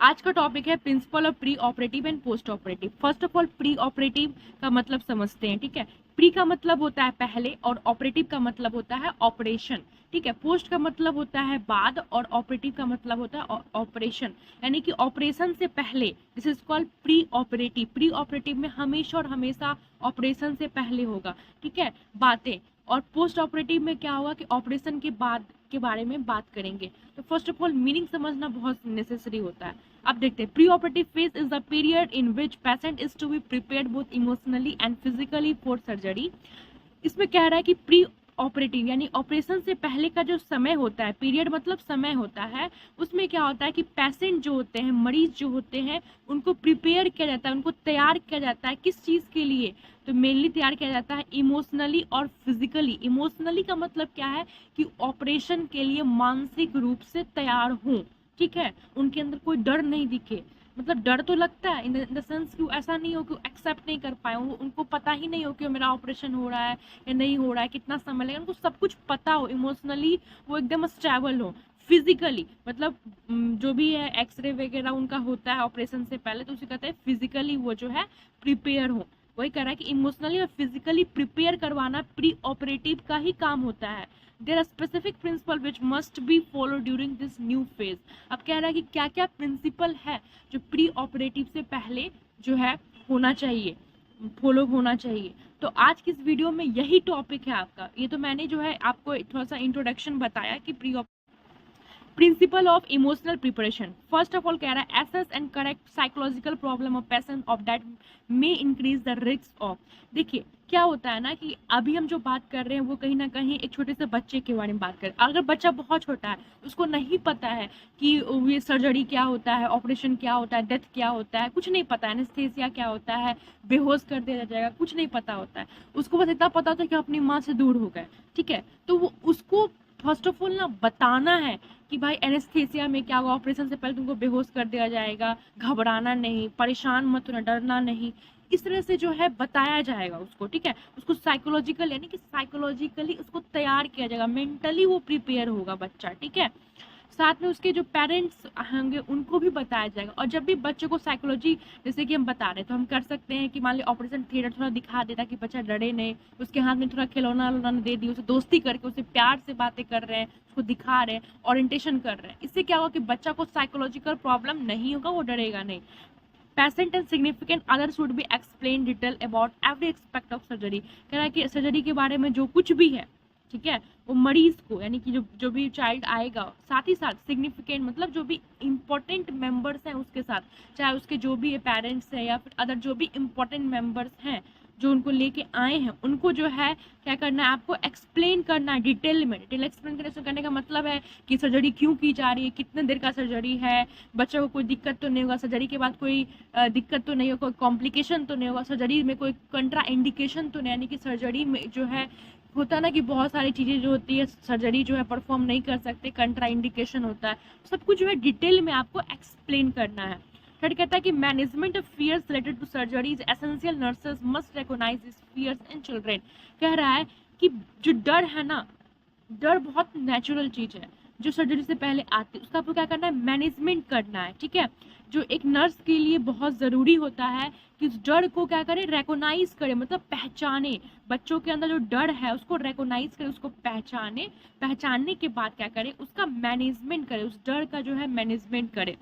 आज का टॉपिक है principle of pre operative and post operative. First of all pre operative का मतलब समझते हैं, ठीक है। प्री का मतलब होता है पहले और ऑपरेटिव का मतलब होता है ऑपरेशन, ठीक है। पोस्ट का मतलब होता है बाद और ऑपरेटिव का मतलब होता है ऑपरेशन, यानी कि ऑपरेशन से पहले। This is called pre operative. Pre operative में हमेशा और हमेशा ऑपरेशन से पहले होगा, ठीक है, बातें। और पोस्ट ऑपरेटिव में क्या होगा कि ऑपरेशन के बाद के बारे में बात करेंगे। तो फर्स्ट ऑफ ऑल मीनिंग समझना बहुत नेसेसरी होता है। अब देखते हैं, pre operative phase is the period in which patient is to be prepared both emotionally and physically for surgery. इसमें कह रहा है कि प्री ऑपरेटिव यानी ऑपरेशन से पहले का जो समय होता है, पीरियड मतलब समय होता है, उसमें क्या होता है कि पेशेंट जो होते हैं, मरीज जो होते हैं, उनको प्रिपेयर किया जाता है, उनको तैयार किया जाता है। किस चीज़ के लिए? तो मेनली तैयार किया जाता है इमोशनली और फिजिकली। इमोशनली का मतलब क्या है कि ऑपरेशन के लिए मानसिक रूप से तैयार हों, ठीक है, उनके अंदर कोई डर नहीं दिखे। मतलब डर तो लगता है इन द सेंस कि ऐसा नहीं हो कि एक्सेप्ट नहीं कर पाए, उनको पता ही नहीं हो कि मेरा ऑपरेशन हो रहा है या नहीं हो रहा है, कितना समय लगेगा, उनको सब कुछ पता हो। इमोशनली वो एकदम स्टेबल हो। फिजिकली मतलब जो भी है एक्सरे वगैरह उनका होता है ऑपरेशन से पहले, तो उसे कहते हैं फिजिकली वो जो है प्रिपेयर हो। वही कह रहा है कि इमोशनली और फिजिकली प्रिपेयर करवाना प्री ऑपरेटिव का ही काम होता है। There are specific principle which must be follow during this new phase. अब कह रहा है कि क्या क्या प्रिंसिपल है जो प्री ऑपरेटिव से पहले जो है होना चाहिए, फॉलो होना चाहिए। तो आज की इस वीडियो में यही टॉपिक है आपका। ये तो मैंने जो है आपको थोड़ा सा इंट्रोडक्शन बताया कि principle of emotional preparation. First of all कह रहा है assess and correct psychological problem of patient of that may increase the risk of. देखिए क्या होता है ना कि अभी हम जो बात कर रहे हैं वो कहीं ना कहीं एक छोटे से बच्चे के बारे में बात करें। अगर बच्चा बहुत छोटा है, उसको नहीं पता है कि ये सर्जरी क्या होता है, ऑपरेशन क्या होता है, डेथ क्या होता है, कुछ नहीं पता है, एनेस्थीसिया क्या होता है, बेहोश कर दिया जाएगा, कुछ नहीं पता होता है। उसको बस इतना पता होता है कि अपनी माँ से दूर हो गए, ठीक है। तो वो उसको फर्स्ट ऑफ ऑल ना बताना है कि भाई एनेस्थीसिया में क्या होगा, ऑपरेशन से पहले तुमको बेहोश कर दिया जाएगा, घबराना नहीं, परेशान मत होना, डरना नहीं। इस तरह से जो है बताया जाएगा उसको, ठीक है। उसको साइकोलॉजिकल यानी कि साइकोलॉजिकली उसको तैयार किया जाएगा, मेंटली वो प्रिपेयर होगा बच्चा, ठीक है। साथ में उसके जो पेरेंट्स होंगे उनको भी बताया जाएगा। और जब भी बच्चे को साइकोलॉजी जैसे कि हम बता रहे हैं, तो हम कर सकते हैं कि मान ली ऑपरेशन थिएटर थोड़ा दिखा देता कि बच्चा डरे नहीं, उसके हाथ में थोड़ा खिलौना उलौना दे दिए, उसे दोस्ती करके उसे प्यार से बातें कर रहे हैं, उसको दिखा रहे हैं, ओरिएंटेशन कर रहे हैं। इससे क्या होगा कि बच्चा को साइकोलॉजिकल प्रॉब्लम नहीं होगा, वो डरेगा नहीं। Patient and significant other should be explain detail about every expect of surgery. कह रहा है कि सर्जरी के बारे में जो कुछ भी है, ठीक है, वो मरीज को यानी कि जो भी चाइल्ड आएगा, साथ ही साथ सिग्निफिकेंट मतलब जो भी इम्पोर्टेंट मेंबर्स हैं उसके साथ, चाहे उसके जो भी पेरेंट्स हैं या फिर अदर जो भी इम्पोर्टेंट मेंबर्स हैं जो उनको लेके आए हैं, उनको जो है क्या करना है, आपको एक्सप्लेन करना है डिटेल में। डिटेल एक्सप्लेन करने का मतलब है कि सर्जरी क्यों की जा रही है, कितने देर का सर्जरी है, बच्चों को कोई दिक्कत तो नहीं होगा, सर्जरी के बाद कोई दिक्कत तो नहीं होगा, कोई कॉम्प्लिकेशन तो नहीं होगा, सर्जरी में कोई कंट्रा इंडिकेशन तो नहीं, यानी कि सर्जरी में जो है होता है ना कि बहुत सारी चीज़ें जो होती है सर्जरी जो है परफॉर्म नहीं कर सकते, कंट्रा इंडिकेशन होता है, सब कुछ जो है डिटेल में आपको एक्सप्लेन करना है। थर्ड कहता है कि management of fears related to surgery is essential, nurses must recognize this fears in children. कह रहा है कि जो डर है ना, डर बहुत नेचुरल चीज़ है जो सर्जरी से पहले आती है, उसका आपको क्या करना है, मैनेजमेंट करना है, ठीक है। जो एक नर्स के लिए बहुत ज़रूरी होता है कि उस डर को क्या करे, रिकॉग्नाइज करे, मतलब पहचाने। बच्चों के अंदर जो डर है उसको रिकॉग्नाइज करे, उसको पहचाने, पहचानने के बाद क्या करे, उसका मैनेजमेंट करे, उस डर का जो है मैनेजमेंट करे,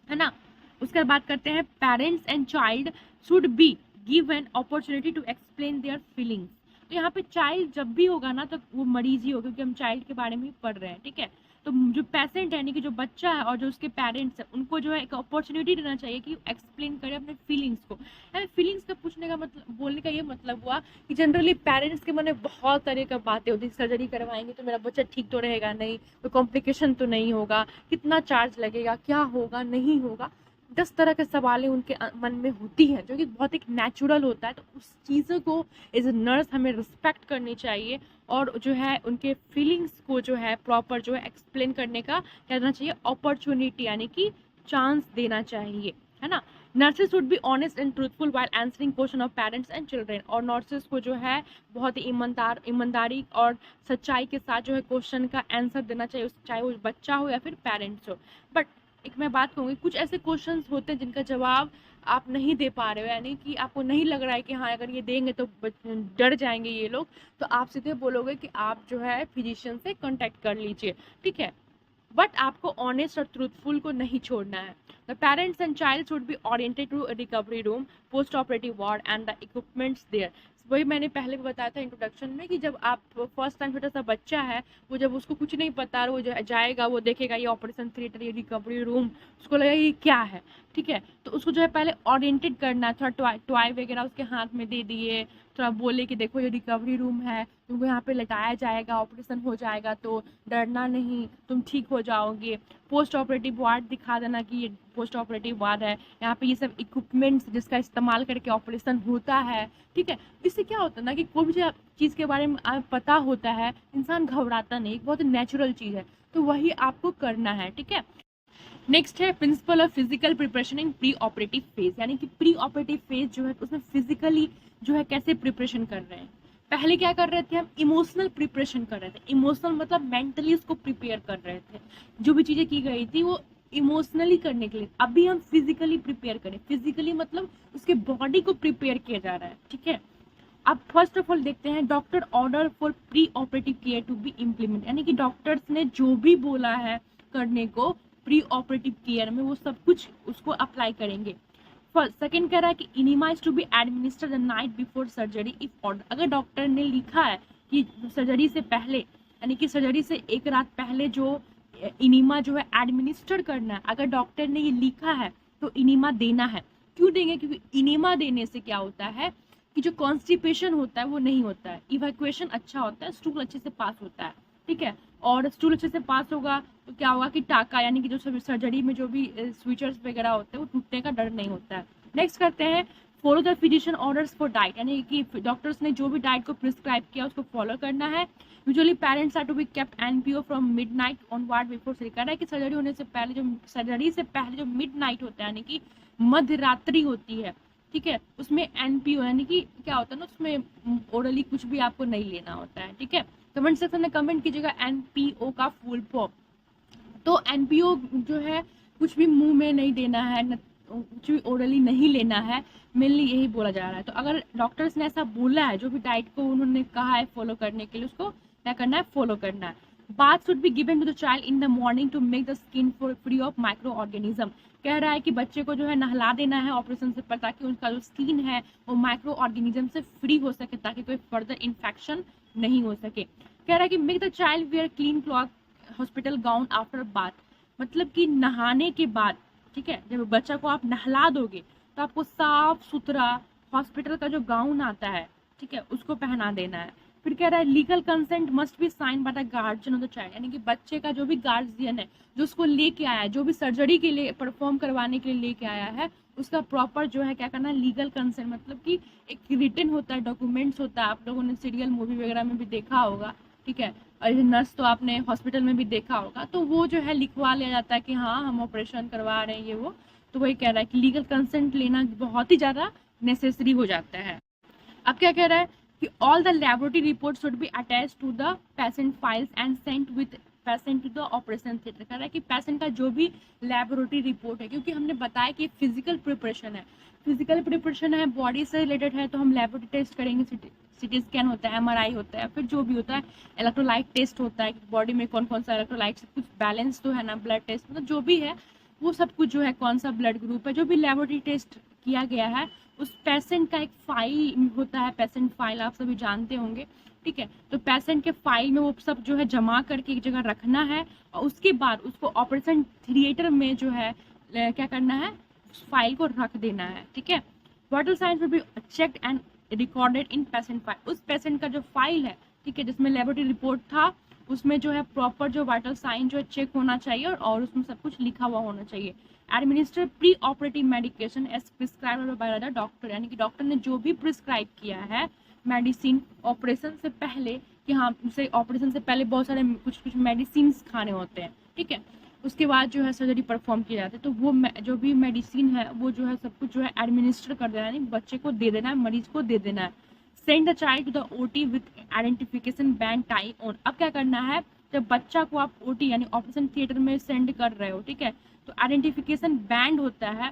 है ना। उसके बाद बात करते हैं parents and child should be give an opportunity to explain their feelings. तो यहाँ पे चाइल्ड जब भी होगा ना तो वो मरीज ही होगा, क्योंकि हम चाइल्ड के बारे में ही पढ़ रहे हैं, ठीक है। तो जो पेशेंट है यानी कि जो बच्चा है और जो उसके पेरेंट्स हैं, उनको जो है एक अपॉर्चुनिटी देना चाहिए कि एक्सप्लेन करें अपने फीलिंग्स को। यानी फीलिंग्स का पूछने का मतलब, बोलने का ये मतलब हुआ कि जनरली पेरेंट्स के मन में बहुत तरह की बातें होती है, सर्जरी करवाएंगे तो मेरा बच्चा ठीक तो रहेगा नहीं, कोई कॉम्प्लिकेशन तो नहीं होगा, कितना चार्ज लगेगा, क्या होगा नहीं होगा, 10 तरह के सवालें उनके मन में होती हैं, जो कि बहुत एक नेचुरल होता है। तो उस चीज़ों को एज ए नर्स हमें रिस्पेक्ट करनी चाहिए और जो है उनके फीलिंग्स को जो है प्रॉपर जो है एक्सप्लेन करने का क्या देना चाहिए, अपॉर्चुनिटी यानी कि चांस देना चाहिए, है ना। Nurses should be honest and truthful while answering question of parents and children. और नर्सेज को जो है बहुत ही ईमानदारी और सच्चाई के साथ जो है क्वेश्चन का आंसर देना चाहिए, चाहे वो बच्चा हो या फिर पेरेंट्स हो। बट एक मैं बात कहूँगी, कुछ ऐसे क्वेश्चंस होते हैं जिनका जवाब आप नहीं दे पा रहे हो, यानी कि आपको नहीं लग रहा है कि हाँ अगर ये देंगे तो डर जाएंगे ये लोग, तो आप सीधे बोलोगे कि आप जो है फिजिशियन से कांटेक्ट कर लीजिए, ठीक है। बट आपको ऑनेस्ट और ट्रूथफुल को नहीं छोड़ना है। The parents and child should be oriented to recovery room, post operative ward and the equipments there. वही मैंने पहले भी बताया था इंट्रोडक्शन में कि जब आप फर्स्ट टाइम छोटा सा बच्चा है, वो जब उसको कुछ नहीं पता, वो जाएगा, वो देखेगा ये ऑपरेशन थिएटर, ये रिकवरी रूम, उसको लगेगा ये क्या है, ठीक है। तो उसको जो है पहले ओरिएंटेड करना है, थोड़ा टॉय वगैरह उसके हाथ में दे दिए, थोड़ा बोले कि देखो ये रिकवरी रूम है, तुमको यहाँ पे लटाया जाएगा, ऑपरेशन हो जाएगा, तो डरना नहीं, तुम ठीक हो जाओगे। पोस्ट ऑपरेटिव वार्ड दिखा देना कि ये पोस्ट ऑपरेटिव वार्ड है, यहाँ पे ये सब इक्विपमेंट्स जिसका इस्तेमाल करके ऑपरेशन होता है, ठीक है। इससे क्या होता है ना कि कोई भी चीज़ के बारे में पता होता है, इंसान घबराता नहीं, एक बहुत नेचुरल चीज़ है, तो वही आपको करना है, ठीक है। नेक्स्ट है principle of physical preparation in pre operative phase, यानी कि प्री ऑपरेटिव फेज जो है उसमें फिजिकली जो है कैसे प्रिपरेशन कर रहे हैं। पहले क्या कर रहे थे हम, इमोशनल प्रिपरेशन कर रहे थे। इमोशनल मतलब मेंटली उसको प्रिपेयर कर रहे थे, जो भी चीजें की गई थी वो इमोशनली करने के लिए। अभी हम फिजिकली प्रिपेयर करें, फिजिकली मतलब उसके बॉडी को प्रिपेयर किया जा रहा है, ठीक है। अब फर्स्ट ऑफ ऑल देखते हैं doctor order for pre operative care to be implement, यानी कि डॉक्टर्स ने जो भी बोला है करने को प्री ऑपरेटिव केयर में, वो सब कुछ उसको अप्लाई करेंगे। फर्स्ट सेकंड कह रहा है कि enema is to be administered the night before surgery if order. अगर डॉक्टर ने लिखा है कि सर्जरी से पहले, यानी कि सर्जरी से एक रात पहले जो इनिमा जो है एडमिनिस्टर करना है, अगर डॉक्टर ने ये लिखा है तो इनिमा देना है। क्यों देंगे, क्योंकि इनिमा देने से क्या होता है कि जो कॉन्स्टिपेशन होता है वो नहीं होता है, इवैक्यूएशन अच्छा होता है, स्टूल अच्छे से पास होता है, ठीक है। और स्टूल अच्छे से पास होगा तो क्या होगा कि टाका, यानी कि जो सर्जरी में जो भी स्विचर्स वगैरह होते हैं वो टूटने का डर नहीं होता है। नेक्स्ट करते हैं follow the physician orders for diet, यानी कि डॉक्टर्स ने जो भी डाइट को प्रिस्क्राइब किया उसको फॉलो करना है। Usually parents are to be kept NPO from midnight on ward before surgery. कह रहा है कि सर्जरी होने से पहले, जो सर्जरी से पहले जो मिडनाइट होता है, यानी कि मध्य रात्रि होती है, ठीक है, उसमें एनपीओ यानी कि क्या होता है ना, उसमें ओरली कुछ भी आपको नहीं लेना होता है, ठीक है। कमेंट सेक्शन में कमेंट कीजिएगा एनपीओ का फुल फॉर्म। तो एनपीओ जो है कुछ भी मुंह में नहीं देना है, कुछ भी ओरली नहीं लेना है, मेनली यही बोला जा रहा है। तो अगर डॉक्टर्स ने ऐसा बोला है, जो भी डाइट को उन्होंने कहा है फॉलो करने के लिए, उसको क्या करना है, फॉलो करना है। Bath should be given to the child in the morning to make the skin free of micro organism. कह रहा है कि बच्चे को जो है नहला देना है ऑपरेशन से पहले, ताकि उनका जो स्किन है वो माइक्रो ऑर्गेनिज्म से फ्री हो सके, ताकि कोई फर्दर इन्फेक्शन नहीं हो सके। कह रहा है कि make the child where clean cloth hospital gown after bath, मतलब कि नहाने के बाद, ठीक है, जब बच्चा को आप नहला दोगे तो आपको साफ सुथरा हॉस्पिटल का जो गाउन आता है, ठीक है, उसको पहना देना है। फिर कह रहा है legal consent must be sign by the guardian of the child, यानी कि बच्चे का जो भी गार्जियन है, जो उसको लेके आया है, जो भी सर्जरी के लिए परफॉर्म करवाने के लिए लेके आया है, उसका प्रॉपर जो है क्या करना है, लीगल कंसेंट, मतलब कि एक रिटन होता है, डॉक्यूमेंट्स होता है। आप लोगों ने सीरियल मूवी वगैरह में भी देखा होगा, ठीक है, और नर्स तो आपने हॉस्पिटल में भी देखा होगा, तो वो जो है लिखवा लिया जाता है कि हाँ हम ऑपरेशन करवा रहे हैं ये वो। तो वही कह रहा है कि लीगल कंसेंट लेना बहुत ही ज़्यादा नेसेसरी हो जाता है। अब क्या कह रहा है कि all the laboratory report should be attach to the patient files and sent with patient to the operation theatre. कह रहा है कि पेशेंट का जो भी लैबोरेटरी रिपोर्ट है, क्योंकि हमने बताया कि फिजिकल प्रिपरेशन है, फिजिकल प्रिपरेशन है, बॉडी से रिलेटेड है, तो हम लैबोरेटरी टेस्ट करेंगे, सिटी स्कैन होता है, एमआरआई होता है, फिर जो भी होता है, इलेक्ट्रोलाइट टेस्ट होता है, बॉडी में कौन कौन सा इलेक्ट्रोलाइट सब कुछ बैलेंस तो है ना, ब्लड टेस्ट, मतलब जो भी है वो सब कुछ जो है, कौन सा ब्लड ग्रुप है, जो भी लैबोरेटरी टेस्ट किया गया है, उस पेशेंट का एक फाइल होता है, पेशेंट फाइल आप सभी जानते होंगे, ठीक है। तो पेशेंट के फाइल में वो सब जो है जमा करके एक जगह रखना है, और उसके बाद उसको ऑपरेशन थिएटर में जो है क्या करना है, उस फाइल को रख देना है, ठीक है। Vital science will be checked and recorded in patient file. उस पेशेंट का जो फाइल है, ठीक है, जिसमें लेबोरेटरी रिपोर्ट था, उसमें जो है प्रॉपर जो वाइटल साइन जो है चेक होना चाहिए, और उसमें सब कुछ लिखा हुआ होना चाहिए। Administer pre operative medication as prescribed by the doctor, यानी कि डॉक्टर ने जो भी प्रिस्क्राइब किया है मेडिसिन ऑपरेशन से पहले, कि हाँ उसे ऑपरेशन से पहले बहुत सारे कुछ मेडिसिन खाने होते हैं, ठीक है, उसके बाद जो है सर्जरी परफॉर्म की जाती है, तो वो जो भी मेडिसिन है वो जो है सब कुछ जो है एडमिनिस्टर कर देना है, यानी बच्चे को दे देना है, मरीज को दे देना है। Send the child to the OT with identification band tie on. अब क्या करना है, जब बच्चा को आप ओटी यानी ऑपरेशन थिएटर में सेंड कर रहे हो, ठीक है, तो आइडेंटिफिकेशन बैंड होता है,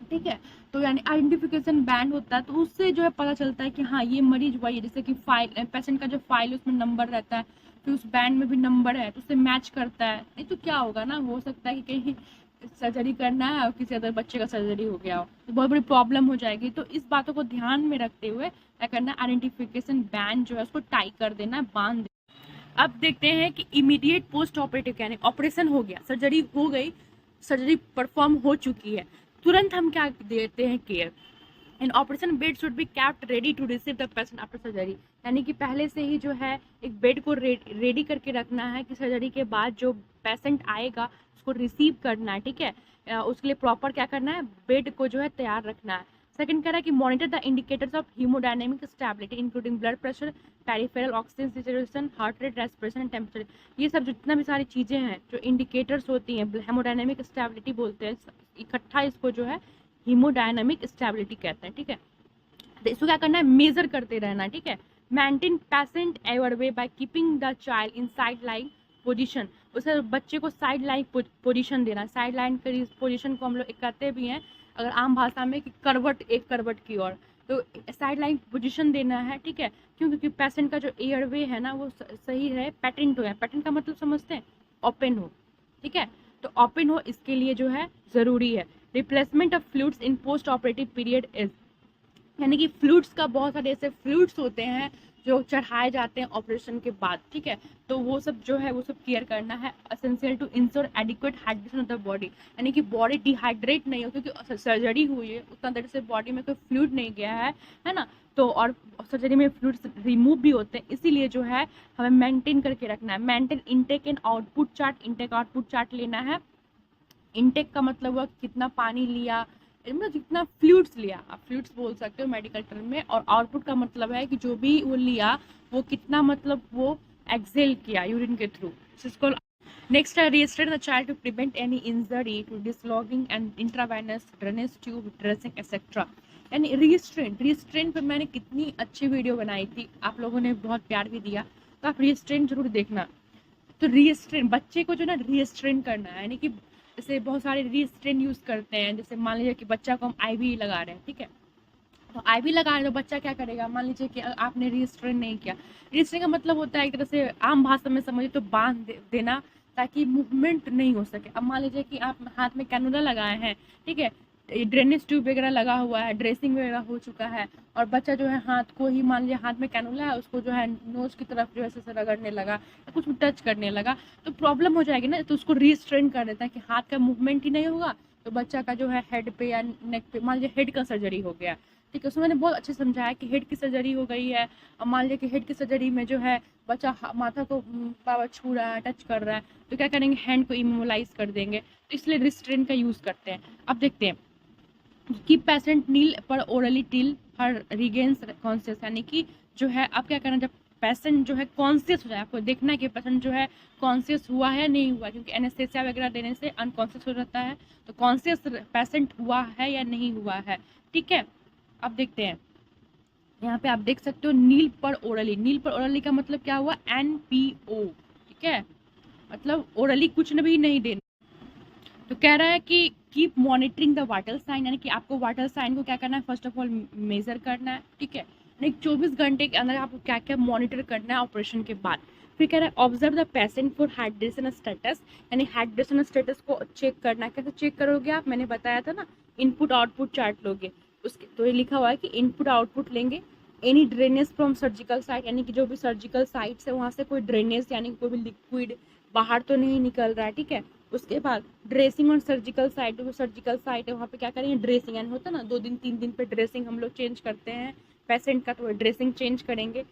ठीक है। तो यानी आइडेंटिफिकेशन बैंड होता है, तो उससे जो है पता चलता है कि हाँ ये मरीज वही है। जैसे कि फाइल, पेशेंट का जो फाइल है उसमें नंबर रहता है, फिर उस बैंड में भी नंबर है, तो उससे मैच करता है। नहीं तो क्या होगा ना, हो सकता है कि कहीं सर्जरी करना है और किसी अदर बच्चे का सर्जरी हो गया हो, तो बहुत बड़ी प्रॉब्लम हो जाएगी। तो इस बातों को ध्यान में रखते हुए क्या करना है, आइडेंटिफिकेशन बैंड जो है उसको टाई कर देना है, बांध देना। अब देखते हैं कि इमीडिएट पोस्ट ऑपरेटिव, यानी ऑपरेशन हो गया, सर्जरी हो गई, सर्जरी परफॉर्म हो चुकी है, तुरंत हम क्या देते हैं, care. And operation bed should be kept ready to receive the patient after surgery, यानी कि पहले से ही जो है एक बेड को रेडी करके रखना है कि सर्जरी के बाद जो पेशेंट आएगा उसको रिसीव करना है, ठीक है। उसके लिए प्रॉपर क्या करना है, बेड को जो है तैयार रखना है। सेकंड कह रहा है कि monitor the indicators of haemodynamic stability including blood pressure, peripheral oxygen saturation, heart rate, respiration and temperature. ये सब जितना भी सारी चीज़ें हैं जो इंडिकेटर्स होती हैं, हेमोडायनेमिक स्टेबिलिटी बोलते हैं, इकट्ठा इसको जो है हीमोडायनेमिक स्टेबिलिटी कहते हैं, ठीक है। तो इसको क्या करना है, मेजर करते रहना, ठीक है। Maintain patient airway by keeping the child in side line position, उसे बच्चे को साइड लाइन पोजिशन देना। साइड लाइन पोजिशन को हम लोग कहते भी हैं अगर आम भाषा में कि करवट, एक करवट की ओर, तो साइड लाइन पोजिशन देना है, ठीक है। क्यों, क्योंकि पेशेंट का जो एयरवे है ना वो सही है, पैटेंट हो है। पैटेंट का मतलब समझते हैं, ओपन हो, ठीक है। तो ओपन हो, इसके लिए जो है ज़रूरी है। Replacement of fluids in post operative period is, यानी कि फ्लूइड्स का बहुत सारे ऐसे फ्लूइड्स होते हैं जो चढ़ाए जाते हैं ऑपरेशन के बाद, ठीक है। तो वो सब जो है वो सब केयर करना है। Essential to ensure adequate hydration of the body, यानी कि बॉडी डिहाइड्रेट नहीं हो, क्योंकि सर्जरी हुई है उतना देर से बॉडी में कोई फ्लूइड नहीं गया है ना। तो और सर्जरी में फ्लूइड्स रिमूव भी होते हैं, इसीलिए जो है हमें मेंटेन करके रखना है। Maintain intake and output chart, intake output chart लेना है। इनटेक का मतलब हुआ कितना पानी लिया, मतलब जितना फ्लूइड्स लिया, आप फ्लूइड्स बोल सकते हो मेडिकल टर्म में। और आउटपुट का मतलब है कि जो भी वो लिया वो कितना, मतलब वो एक्सेल किया यूरिन के थ्रू। नेक्स्ट है restrain the child to prevent any injury to dislodging and intravenous drainage tube dressing etcetera. यानी रिस्ट्रेन पर मैंने कितनी अच्छी वीडियो बनाई थी, आप लोगों ने बहुत प्यार भी दिया, तो आप रिस्ट्रेन जरूर देखना। तो रिस्ट्रेन, बच्चे को जो ना रिस्ट्रेन करना है, यानी कि जैसे बहुत सारे रिस्ट्रेन यूज करते हैं। जैसे मान लीजिए कि बच्चा को हम आईवी लगा रहे हैं, ठीक है। तो आईवी लगा रहे हैं तो बच्चा क्या करेगा, मान लीजिए कि आपने रिस्ट्रेन नहीं किया। रिस्ट्रेन का मतलब होता है एक तरह से आम भाषा में समझिए तो बांध देना, ताकि मूवमेंट नहीं हो सके। अब मान लीजिए कि आप हाथ में कैनुला लगाए हैं, ठीक है, ड्रेनेज ट्यूब वगैरह लगा हुआ है, ड्रेसिंग वगैरह हो चुका है, और बच्चा जो है हाथ को ही, मान लीजिए हाथ में कैनुला है, उसको जो है नोज की तरफ जो है ऐसे रगड़ने लगा, कुछ टच करने लगा, तो प्रॉब्लम हो जाएगी ना। तो उसको रिस्ट्रेन कर देता है कि हाथ का मूवमेंट ही नहीं होगा, तो बच्चा का जो है हेड पे या नेक पे, मान लीजिए हेड का सर्जरी हो गया, ठीक है। उसमें मैंने बहुत अच्छे समझाया कि हेड की सर्जरी हो गई है, और मान लीजिए कि हेड की सर्जरी में जो है बच्चा माथा को पावर छू रहा है, टच कर रहा है, तो क्या करेंगे, हैंड को इमोबलाइज कर देंगे। तो इसलिए रिस्ट्रेन का यूज़ करते हैं। अब देखते हैं कि पेशेंट नील पर ओरली टिल हर रिगेन्स कॉन्शियस, यानी कि जो है आप क्या करना, जब पेशेंट जो है कॉन्शियस हो जाए, आपको देखना है कि पेशेंट जो है कॉन्शियस हुआ है नहीं हुआ, क्योंकि एनेस्थेसिया वगैरह देने से अनकॉन्शियस हो जाता है। तो कॉन्शियस पेशेंट हुआ है या नहीं हुआ है, ठीक है। अब देखते हैं, यहाँ पे आप देख सकते हो नील पर ओरली। नील पर ओरली का मतलब क्या हुआ, NPO, ठीक है, मतलब ओरली कुछ भी नहीं देना। तो कह रहा है कि keep monitoring the vital sign, यानी कि आपको वाइटल साइन को क्या करना है, फर्स्ट ऑफ ऑल मेजर करना है, ठीक है। लाइक 24 घंटे के अंदर आपको क्या क्या मॉनिटर करना है ऑपरेशन के बाद। फिर कह रहा है observe the patient for hydration status, यानी हाइड्रेशन स्टेटस को चेक करना है। कैसे चेक करोगे आप, मैंने बताया था ना, इनपुट आउटपुट चार्ट लोगे उसके, तो ये लिखा हुआ है कि इनपुट आउटपुट लेंगे। Any drainage from surgical site, यानी कि जो भी सर्जिकल साइट है वहाँ से कोई ड्रेनेज यानी कोई भी लिक्विड बाहर तो नहीं निकल रहा है, ठीक है। उसके बाद ड्रेसिंग ऑन सर्जिकल साइट, जो सर्जिकल साइट है वहाँ पे क्या करेंगे, ड्रेसिंग, यानी होता है ना 2 दिन 3 दिन पे ड्रेसिंग हम लोग चेंज करते हैं पेशेंट का, तो ड्रेसिंग चेंज करेंगे।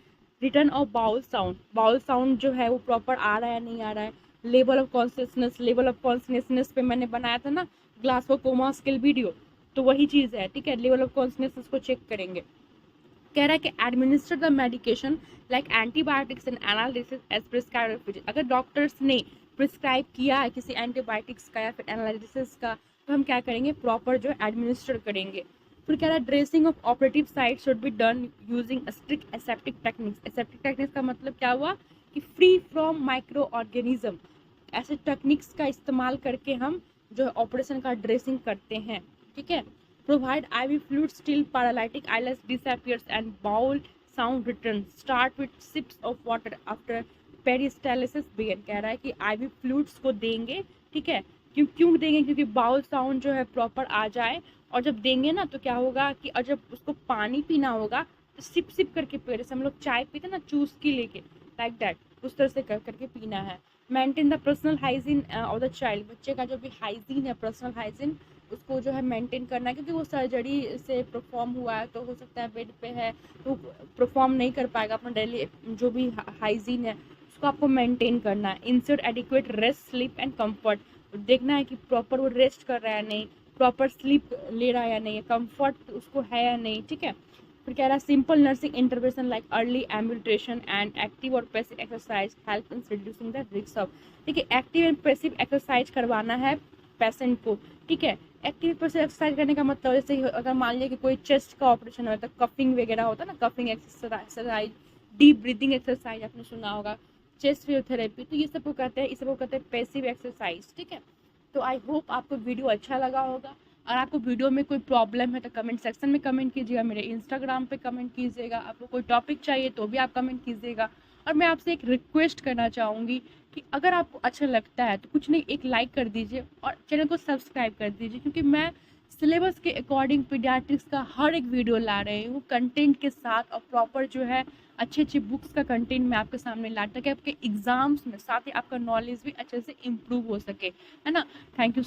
Return of bowel sound, bowel sound जो है वो प्रॉपर आ रहा है नहीं आ रहा है। Level of consciousness, level of consciousness पे मैंने बनाया था ना ग्लासगो कोमा स्केल वीडियो, तो वही चीज़ है, ठीक है। लेवल ऑफ कॉन्शियसनेस को चेक करेंगे। कह रहा है कि administer the medication like antibiotics and analysis as prescribed, अगर डॉक्टर्स ने प्रिस्क्राइब किया है किसी एंटीबायोटिक्स का या फिर एनालिसिस का, तो हम क्या करेंगे, प्रॉपर जो एडमिनिस्टर करेंगे। फिर कह रहा है dressing of operative site should be done using strict aseptic techniques. Aseptic techniques का मतलब क्या हुआ कि फ्री फ्रॉम माइक्रो ऑर्गेनिज्म, ऐसे टेक्निक्स का इस्तेमाल करके हम जो है ऑपरेशन का ड्रेसिंग करते हैं, ठीक है। Provide IV fluid still paralytic ileus disappears and bowel sound return, start with sips of water after peristalsis begin. कह रहा है कि आईवी फ्लूइड्स को देंगे, ठीक है। क्यों देंगे? क्योंकि बाउल साउंड जो है प्रॉपर आ जाए, और जब देंगे ना तो क्या होगा कि और जब उसको पानी पीना होगा तो सिप सिप करके पिए, जैसे हम लोग चाय पीते ना चूस की लेके, लाइक दैट, उस तरह से कर करके पीना है। Maintain the personal hygiene of the child, बच्चे का जो भी हाइजीन है, पर्सनल हाइजीन, उसको जो है मेंटेन करना है, क्योंकि वो सर्जरी से परफॉर्म हुआ है तो हो सकता है बेड पे है तो परफॉर्म नहीं कर पाएगा अपना डेली जो भी हाइजीन है उसको आपको मेंटेन करना है। Insert adequate rest sleep and comfort, देखना है कि प्रॉपर वो रेस्ट कर रहा है नहीं, प्रॉपर स्लीप ले रहा है या नहीं, कंफर्ट उसको है या नहीं, ठीक है। फिर कह रहा है simple nursing intervention like early ambulation and active और passive exercise help in reducing the risk of, देखिए एक्टिव एंड पैसिव एक्सरसाइज करवाना है पेशेंट को, ठीक है। एक्टिव पैसिव एक्सरसाइज करने का मतलब जैसे अगर मान लिया कि कोई चेस्ट का ऑपरेशन हो तो कफिंग वगैरह होता है ना, coughing exercise, deep breathing exercise आपने सुना होगा, चेस्ट फिजियोथेरेपी, तो ये सब को कहते हैं, इस सब को कहते हैं पैसिव एक्सरसाइज, ठीक है। तो आई होप आपको वीडियो अच्छा लगा होगा। और आपको वीडियो में कोई प्रॉब्लम है तो कमेंट सेक्शन में कमेंट कीजिएगा, मेरे इंस्टाग्राम पे कमेंट कीजिएगा, आपको कोई टॉपिक चाहिए तो भी आप कमेंट कीजिएगा। और मैं आपसे एक रिक्वेस्ट करना चाहूँगी कि अगर आपको अच्छा लगता है तो कुछ नहीं, एक लाइक कर दीजिए और चैनल को सब्सक्राइब कर दीजिए, क्योंकि मैं सिलेबस के अकॉर्डिंग पीडियाट्रिक्स का हर एक वीडियो ला रही हूँ कंटेंट के साथ, और प्रॉपर जो है अच्छी अच्छी बुक्स का कंटेंट मैं आपके सामने ला, ताकि आपके एग्जाम्स में साथ ही आपका नॉलेज भी अच्छे से इम्प्रूव हो सके, है ना। Thank you.